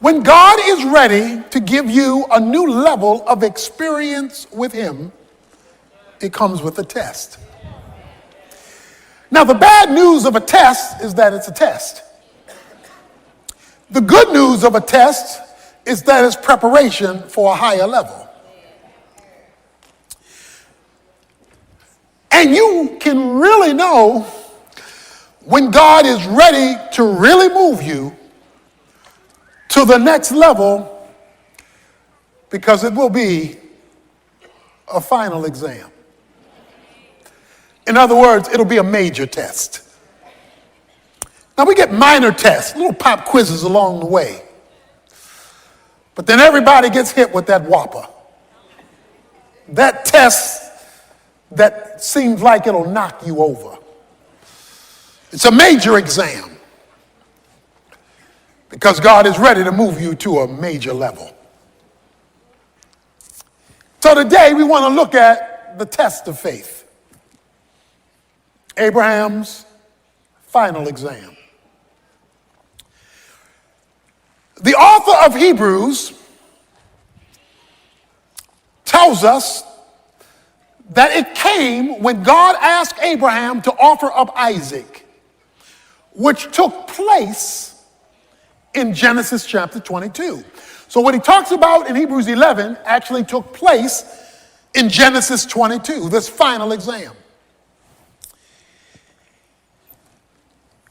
When God is ready to give you a new level of experience with him, it comes with a test. Now, the bad news of a test is that it's a test. The good news of a test is that it's preparation for a higher level. And you can really know when God is ready to really move you to the next level, because it will be a final exam. In other words, it'll be a major test. Now, we get minor tests, little pop quizzes along the way. But then everybody gets hit with that whopper. That test that seems like it'll knock you over. It's a major exam, because God is ready to move you to a major level. So today we want to look at the test of faith. Abraham's final exam. The author of Hebrews tells us that it came when God asked Abraham to offer up Isaac, which took place in Genesis chapter 22. So what he talks about in Hebrews 11 actually took place in Genesis 22, this final exam.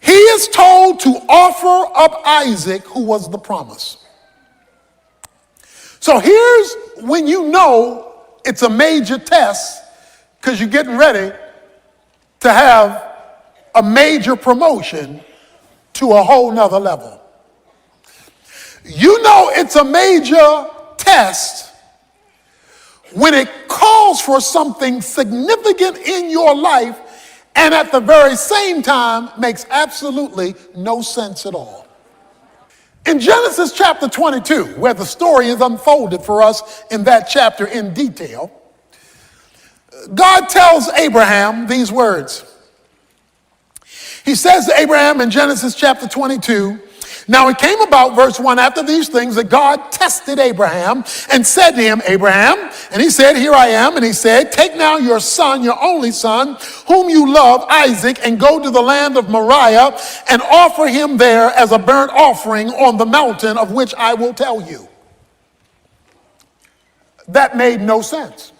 He is told to offer up Isaac, who was the promise. So here's when you know it's a major test, because you're getting ready to have a major promotion to a whole nother level. You know it's a major test when it calls for something significant in your life and at the very same time makes absolutely no sense at all. In Genesis chapter 22, where the story is unfolded for us in that chapter in detail, God tells Abraham these words. He says to Abraham in Genesis chapter 22, now it came about, verse 1, after these things that God tested Abraham and said to him, Abraham, and he said, here I am. And he said, take now your son, your only son, whom you love, Isaac, and go to the land of Moriah and offer him there as a burnt offering on the mountain of which I will tell you. That made no sense.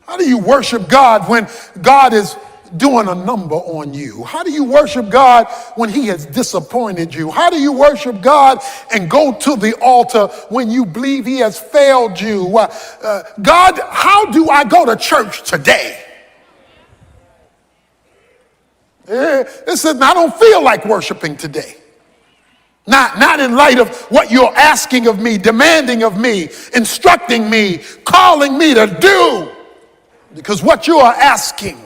How do you worship God when God is doing a number on you? How do you worship God when he has disappointed you? How do you worship God and go to the altar when you believe he has failed you? God, how do I go to church today? Listen, I don't feel like worshiping today. Not in light of what you're asking of me, demanding of me, instructing me, calling me to do. Because what you are asking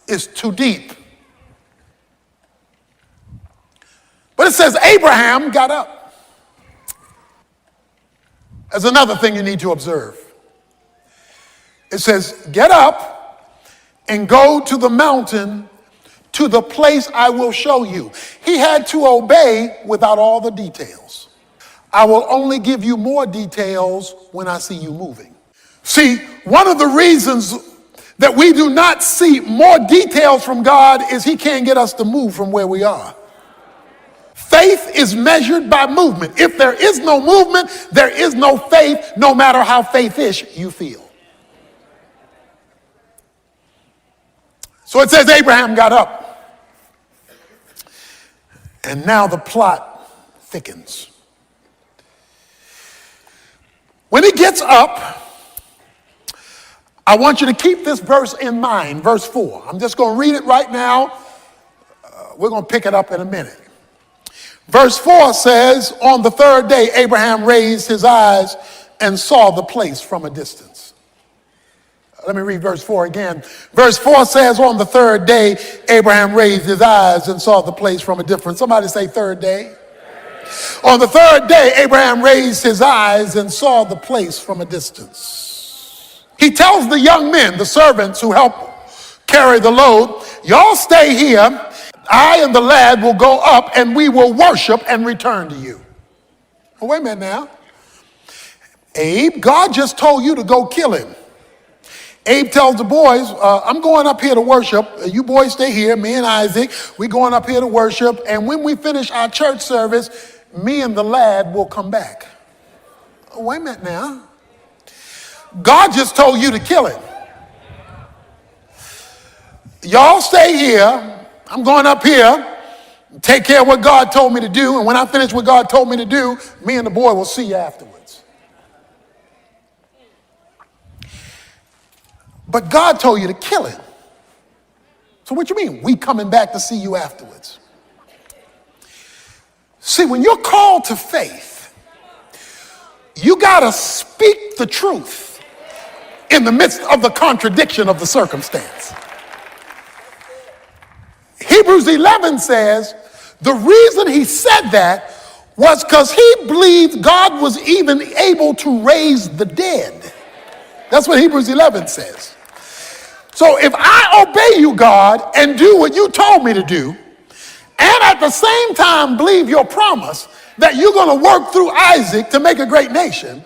is too deep. But it says Abraham got up. There's another thing you need to observe. It says, get up and go to the mountain, to the place I will show you. He had to obey without all the details. I will only give you more details when I see you moving. See, one of the reasons that we do not see more details from God is he can't get us to move from where we are. Faith is measured by movement. If there is no movement, there is no faith, no matter how faith-ish you feel. So it says Abraham got up. And now the plot thickens. When he gets up, I want you to keep this verse in mind, verse 4. I'm just going to read it right now. We're going to pick it up in a minute. Verse 4 says, on the third day, Abraham raised his eyes and saw the place from a distance. Let me read verse 4 again. Verse 4 says, on the third day, Abraham raised his eyes and saw the place from a distance. Somebody say third day. On the third day, Abraham raised his eyes and saw the place from a distance. He tells the young men, the servants who help carry the load, y'all stay here. I and the lad will go up and we will worship and return to you. Oh, wait a minute now. Abe, God just told you to go kill him. Abe tells the boys, I'm going up here to worship. You boys stay here, me and Isaac. We're going up here to worship. And when we finish our church service, me and the lad will come back. Oh, wait a minute now. God just told you to kill him. Y'all stay here. I'm going up here, take care of what God told me to do. And when I finish what God told me to do, me and the boy will see you afterwards. But God told you to kill him. So what you mean? We coming back to see you afterwards. See, when you're called to faith, you got to speak the truth in the midst of the contradiction of the circumstance. Hebrews 11 says the reason he said that was because he believed God was even able to raise the dead. That's what Hebrews 11 says. So if I obey you, God, and do what you told me to do, and at the same time believe your promise that you're going to work through Isaac to make a great nation,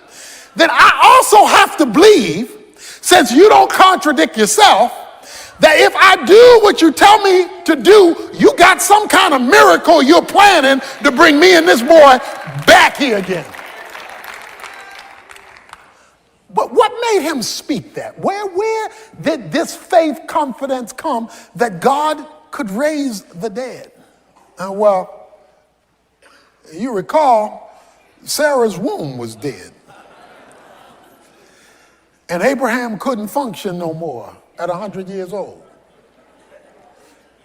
then I also have to believe, since you don't contradict yourself, that if I do what you tell me to do, you got some kind of miracle you're planning to bring me and this boy back here again. But what made him speak that? Where did this faith confidence come that God could raise the dead? Well, you recall, Sarah's womb was dead. And Abraham couldn't function no more at 100 years old.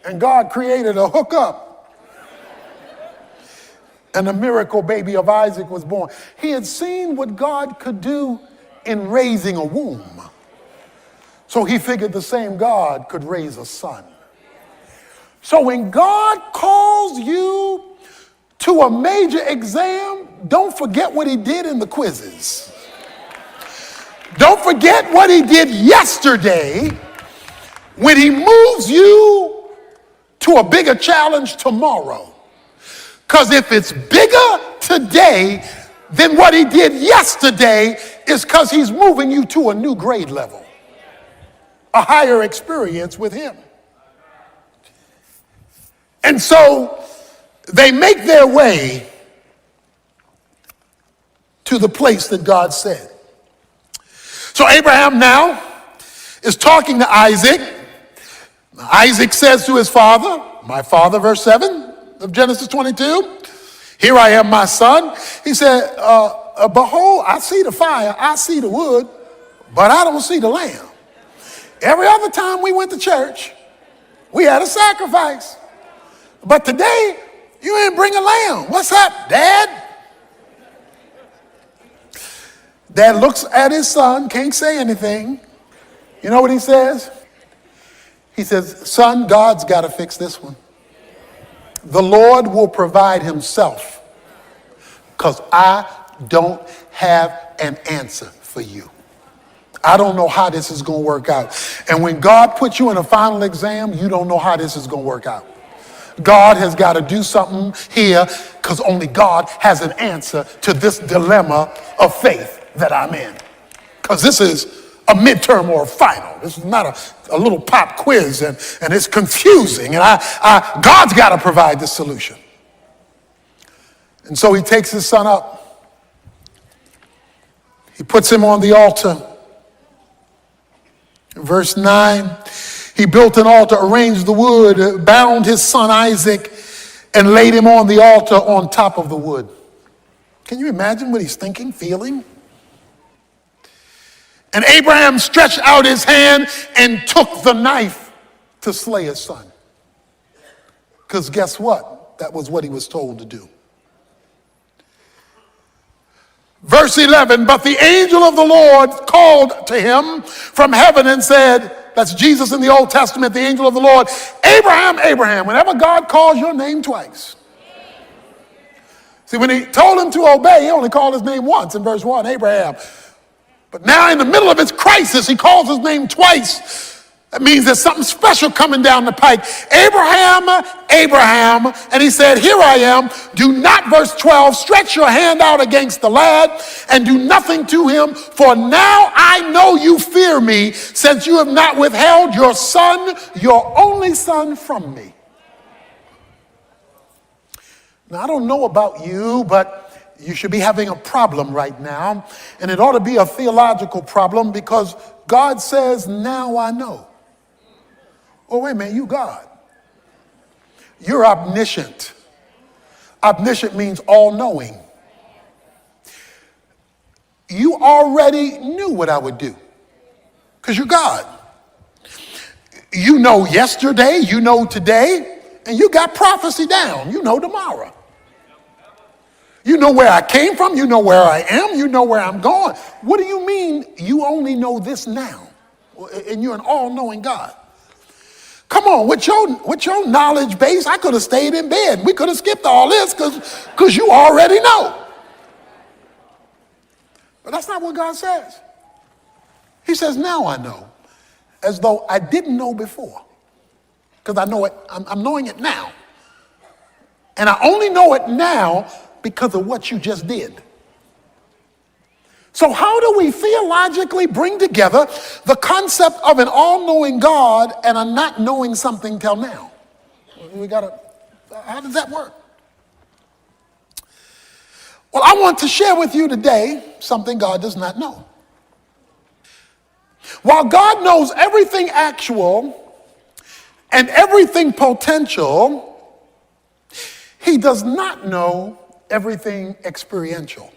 And God created a hookup. And the miracle baby of Isaac was born. He had seen what God could do in raising a womb. So he figured the same God could raise a son. So when God calls you to a major exam, don't forget what he did in the quizzes. Don't forget what he did yesterday when he moves you to a bigger challenge tomorrow. Because if it's bigger today than what he did yesterday, is because he's moving you to a new grade level, a higher experience with him. And so they make their way to the place that God said. So Abraham now is talking to Isaac. Isaac says to his father, my father, verse 7 of Genesis 22, here I am, my son. He said, behold, I see the fire, I see the wood, but I don't see the lamb. Every other time we went to church, we had a sacrifice. But today, you ain't bring a lamb. What's up, Dad? Dad looks at his son, can't say anything. You know what he says? He says, son, God's got to fix this one. The Lord will provide himself, because I don't have an answer for you. I don't know how this is going to work out. And when God puts you in a final exam, you don't know how this is going to work out. God has got to do something here, because only God has an answer to this dilemma of faith that I'm in. Because this is a midterm or a final. This is not a little pop quiz, and it's confusing. And God's got to provide the solution. And so he takes his son up. He puts him on the altar. Verse 9, he built an altar, arranged the wood, bound his son Isaac, and laid him on the altar on top of the wood. Can you imagine what he's thinking, feeling? And Abraham stretched out his hand and took the knife to slay his son. Because guess what? That was what he was told to do. Verse 11, but the angel of the Lord called to him from heaven and said, that's Jesus in the Old Testament, the angel of the Lord, Abraham, Abraham. Whenever God calls your name twice. See, when he told him to obey, he only called his name once in verse 1, Abraham. But now in the middle of his crisis, he calls his name twice. That means there's something special coming down the pike. Abraham, Abraham, and he said, here I am. Do not, verse 12, stretch your hand out against the lad and do nothing to him, for now I know you fear me, since you have not withheld your son, your only son, from me. Now, I don't know about you, but you should be having a problem right now, and it ought to be a theological problem, because God says, now I know. Oh, wait a minute, you God. You're omniscient. Omniscient means all-knowing. You already knew what I would do, because you're God. You know yesterday, you know today, and you got prophecy down. You know tomorrow. You know where I came from, you know where I am, you know where I'm going. What do you mean you only know this now? And you're an all-knowing God. Come on, with your knowledge base, I could have stayed in bed. We could have skipped all this because you already know. But that's not what God says. He says, now I know, as though I didn't know before. Because I know it, I'm knowing it now. And I only know it now because of what you just did. So how do we theologically bring together the concept of an all-knowing God and a not knowing something till now? How does that work? Well, I want to share with you today something God does not know. While God knows everything actual and everything potential, he does not know everything experiential.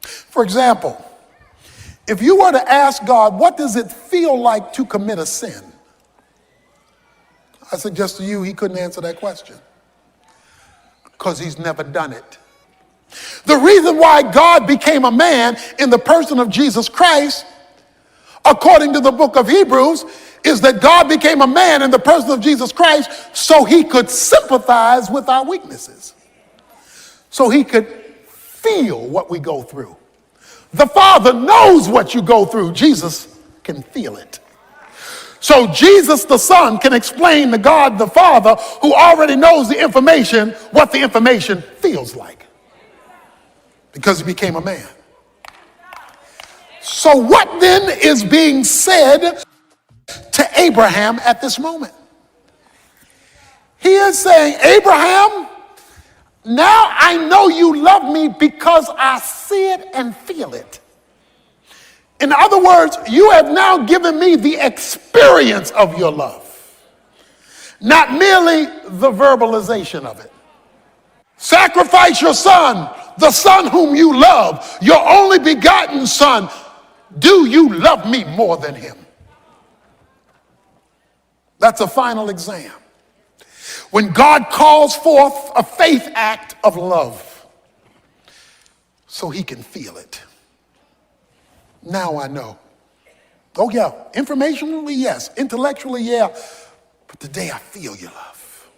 For example, if you were to ask God, what does it feel like to commit a sin? I suggest to you he couldn't answer that question, because he's never done it. The reason why God became a man in the person of Jesus Christ, according to the book of Hebrews, is that God became a man in the person of Jesus Christ so he could sympathize with our weaknesses, so he could feel what we go through. The Father knows what you go through. Jesus can feel it. So Jesus the Son can explain to God the Father, who already knows the information, what the information feels like, because he became a man. So what then is being said to Abraham at this moment? He is saying, Abraham, now I know you love me because I see it and feel it. In other words, you have now given me the experience of your love, not merely the verbalization of it. Sacrifice your son, the son whom you love, your only begotten son. Do you love me more than him? That's a final exam. When God calls forth a faith act of love so he can feel it. Now I know. Oh yeah, informationally, yes. Intellectually, yeah. But today I feel your love.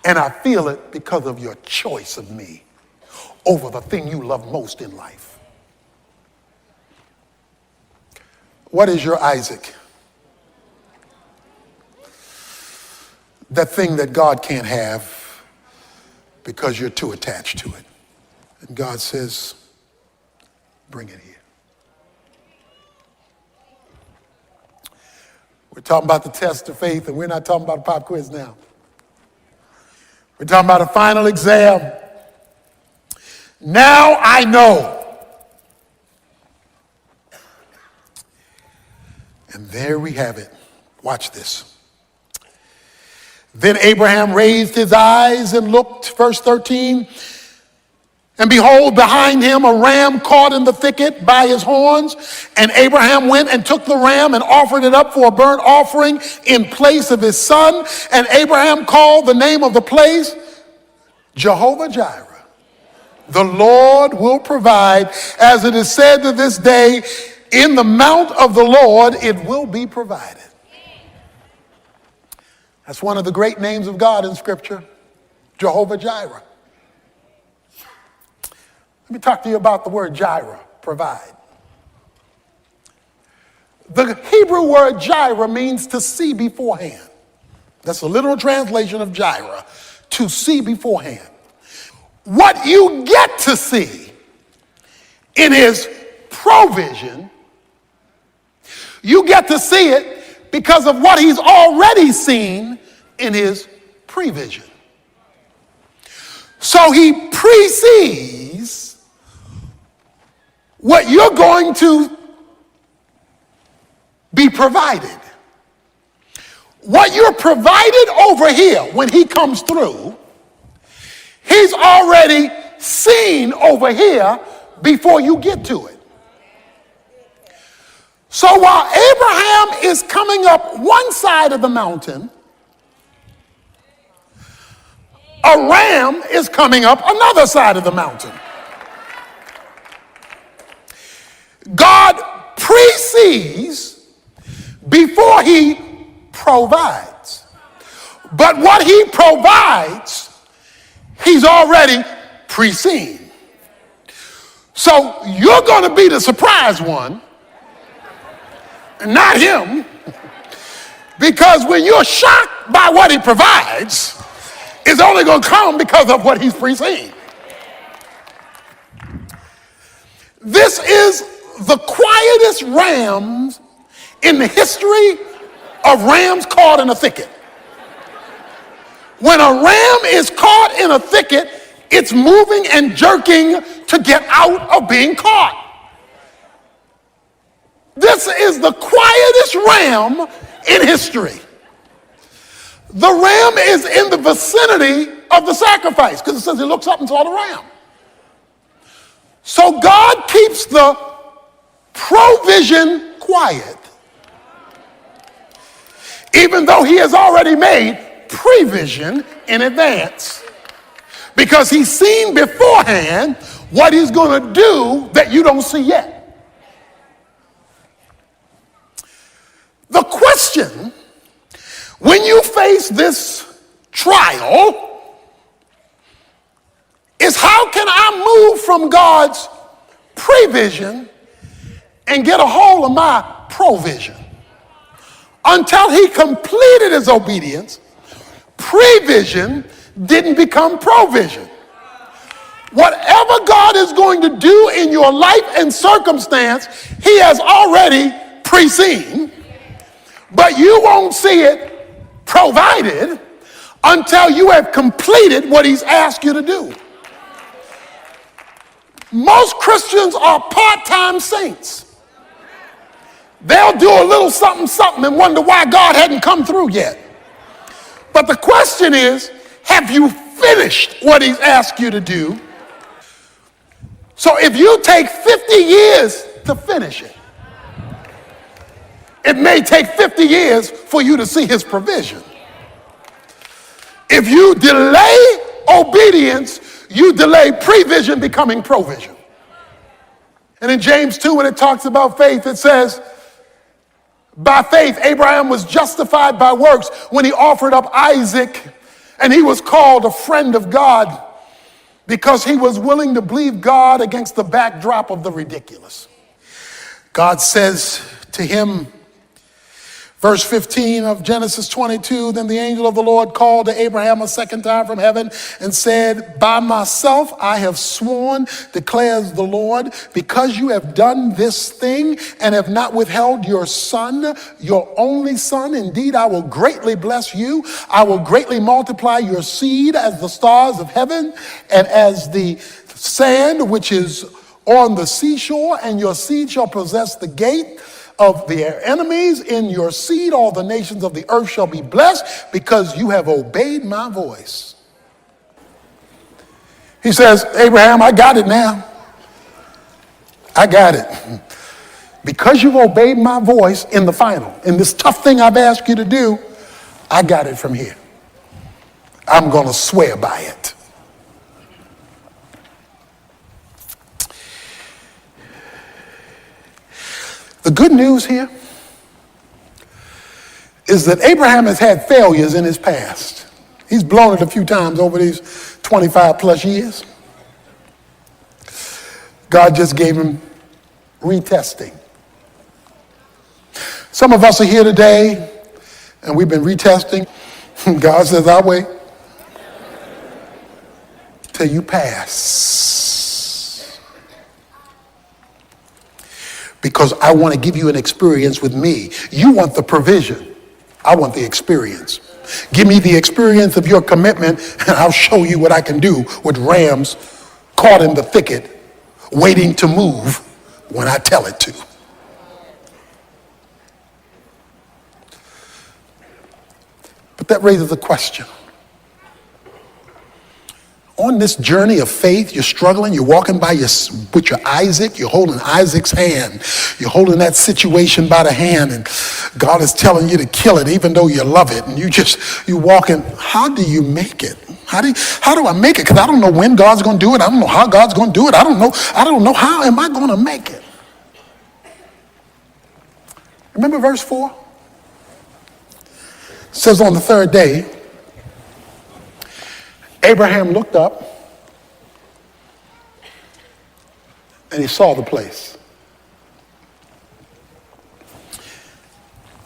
And I feel it because of your choice of me over the thing you love most in life. What is your Isaac? That thing that God can't have because you're too attached to it. And God says, bring it here. We're talking about the test of faith, and we're not talking about a pop quiz now. We're talking about a final exam. Now I know. And there we have it. Watch this. Then Abraham raised his eyes and looked, verse 13, and behold, behind him a ram caught in the thicket by his horns. And Abraham went and took the ram and offered it up for a burnt offering in place of his son. And Abraham called the name of the place Jehovah Jireh. The Lord will provide, as it is said to this day, in the mount of the Lord it will be provided. That's one of the great names of God in Scripture, Jehovah Jireh. Let me talk to you about the word Jireh, provide. The Hebrew word Jireh means to see beforehand. That's a literal translation of Jireh, to see beforehand. What you get to see in his provision, you get to see it because of what he's already seen in his prevision. So he precedes what you're going to be provided. What you're provided over here when he comes through, he's already seen over here before you get to it. So while Abraham is coming up one side of the mountain, a ram is coming up another side of the mountain. God precedes before he provides. But what he provides, he's already preceded. So you're going to be the surprise one, not him, because when you're shocked by what he provides, it's only going to come because of what he's preceded. This is the quietest ram in the history of rams caught in a thicket. When a ram is caught in a thicket, it's moving and jerking to get out of being caught. This is the quietest ram in history. The ram is in the vicinity of the sacrifice because it says he looks up and saw the ram. So God keeps the provision quiet, even though he has already made prevision in advance, because he's seen beforehand what he's going to do that you don't see yet. The question, when you face this trial, is how can I move from God's prevision and get a hold of my provision? Until he completed his obedience, prevision didn't become provision. Whatever God is going to do in your life and circumstance, he has already preceded, but you won't see it provided until you have completed what he's asked you to do. Most Christians are part-time saints. They'll do a little something, something and wonder why God hadn't come through yet. But the question is, have you finished what he's asked you to do? So if you take 50 years to finish it, it may take 50 years for you to see his provision. If you delay obedience, you delay prevision becoming provision. And in James 2, when it talks about faith, it says, by faith, Abraham was justified by works when he offered up Isaac, and he was called a friend of God because he was willing to believe God against the backdrop of the ridiculous. God says to him, verse 15 of Genesis 22, then the angel of the Lord called to Abraham a second time from heaven and said, by myself I have sworn, declares the Lord, because you have done this thing and have not withheld your son, your only son. Indeed, I will greatly bless you. I will greatly multiply your seed as the stars of heaven and as the sand which is on the seashore, and your seed shall possess the gate of their enemies. In your seed all the nations of the earth shall be blessed, because you have obeyed my voice. He says, Abraham, I got it now. I got it. Because you've obeyed my voice in the final, in this tough thing I've asked you to do, I got it from here. I'm going to swear by it. The good news here is that Abraham has had failures in his past. He's blown it a few times over these 25 plus years. God just gave him retesting. Some of us are here today, and we've been retesting. God says, I'll wait till you pass. Because I want to give you an experience with me. You want the provision. I want the experience. Give me the experience of your commitment, and I'll show you what I can do with rams caught in the thicket, waiting to move when I tell it to. But that raises a question. On this journey of faith, you're struggling, you're walking with your Isaac, you're holding Isaac's hand. You're holding that situation by the hand, and God is telling you to kill it even though you love it. And you're walking. How do you make it? How do I make it? Because I don't know when God's going to do it. I don't know how God's going to do it. I don't know how am I going to make it? Remember verse 4? It says on the third day, Abraham looked up and he saw the place.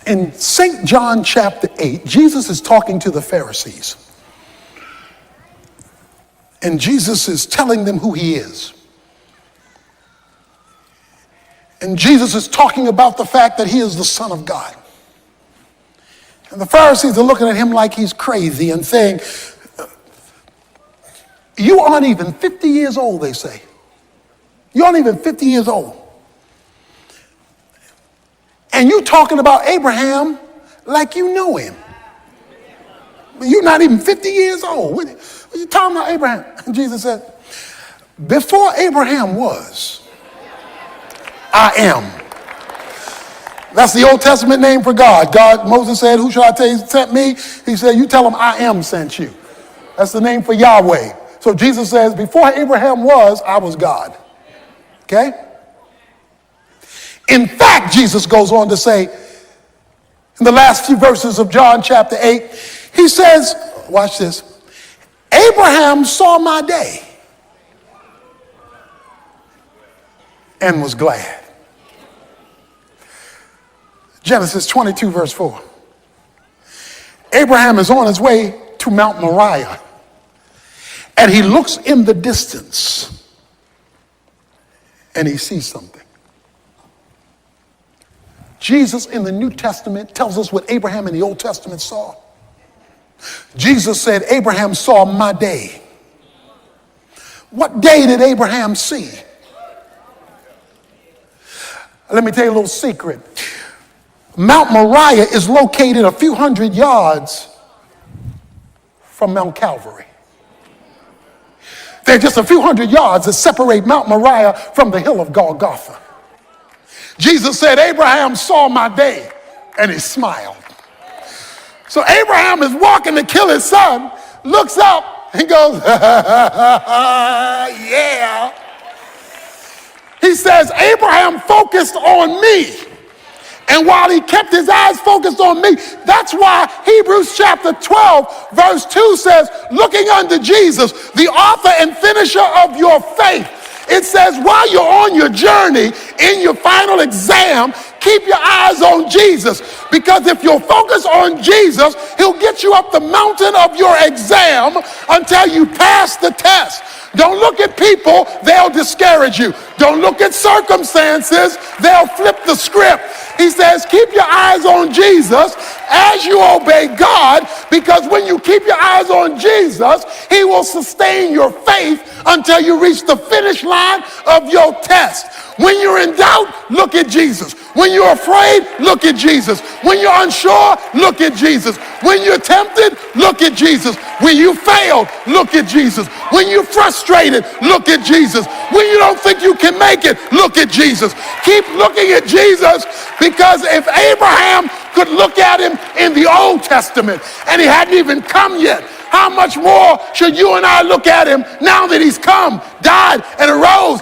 In St. John chapter 8, Jesus is talking to the Pharisees. And Jesus is telling them who he is. And Jesus is talking about the fact that he is the Son of God. And the Pharisees are looking at him like he's crazy and saying, you aren't even 50 years old, they say. You aren't even 50 years old. And you're talking about Abraham like you know him. You're not even 50 years old. What are you talking about Abraham? And Jesus said, before Abraham was, I am. That's the Old Testament name for God. Moses said, who shall I tell you sent me? He said, you tell him I am sent you. That's the name for Yahweh. So Jesus says, before Abraham was, I was God. Okay? In fact, Jesus goes on to say, in the last few verses of John chapter 8, he says, watch this, Abraham saw my day and was glad. Genesis 22, verse 4. Abraham is on his way to Mount Moriah, and he looks in the distance, and he sees something. Jesus in the New Testament tells us what Abraham in the Old Testament saw. Jesus said, Abraham saw my day. What day did Abraham see? Let me tell you a little secret. Mount Moriah is located a few hundred yards from Mount Calvary. There are just a few hundred yards that separate Mount Moriah from the hill of Golgotha. Jesus said, Abraham saw my day, and he smiled. So Abraham is walking to kill his son, looks up and goes, yeah. He says, Abraham focused on me. And while he kept his eyes focused on me, that's why Hebrews chapter 12, verse 2 says, looking unto Jesus, the author and finisher of your faith. It says, while you're on your journey, in your final exam, keep your eyes on Jesus. Because if you'll focus on Jesus, he'll get you up the mountain of your exam until you pass the test. Don't look at people, they'll discourage you. Don't look at circumstances, they'll flip the script. He says, keep your eyes on Jesus as you obey God, because when you keep your eyes on Jesus, he will sustain your faith until you reach the finish line of your test. When you're in doubt, look at Jesus. When you're afraid, look at Jesus. When you're unsure, look at Jesus. When you're tempted, look at Jesus. When you failed, look at Jesus. When you're frustrated, look at Jesus. When you don't think you can make it, look at Jesus. Keep looking at Jesus, because if Abraham could look at him in the Old Testament and he hadn't even come yet, how much more should you and I look at him now that he's come, died, and arose?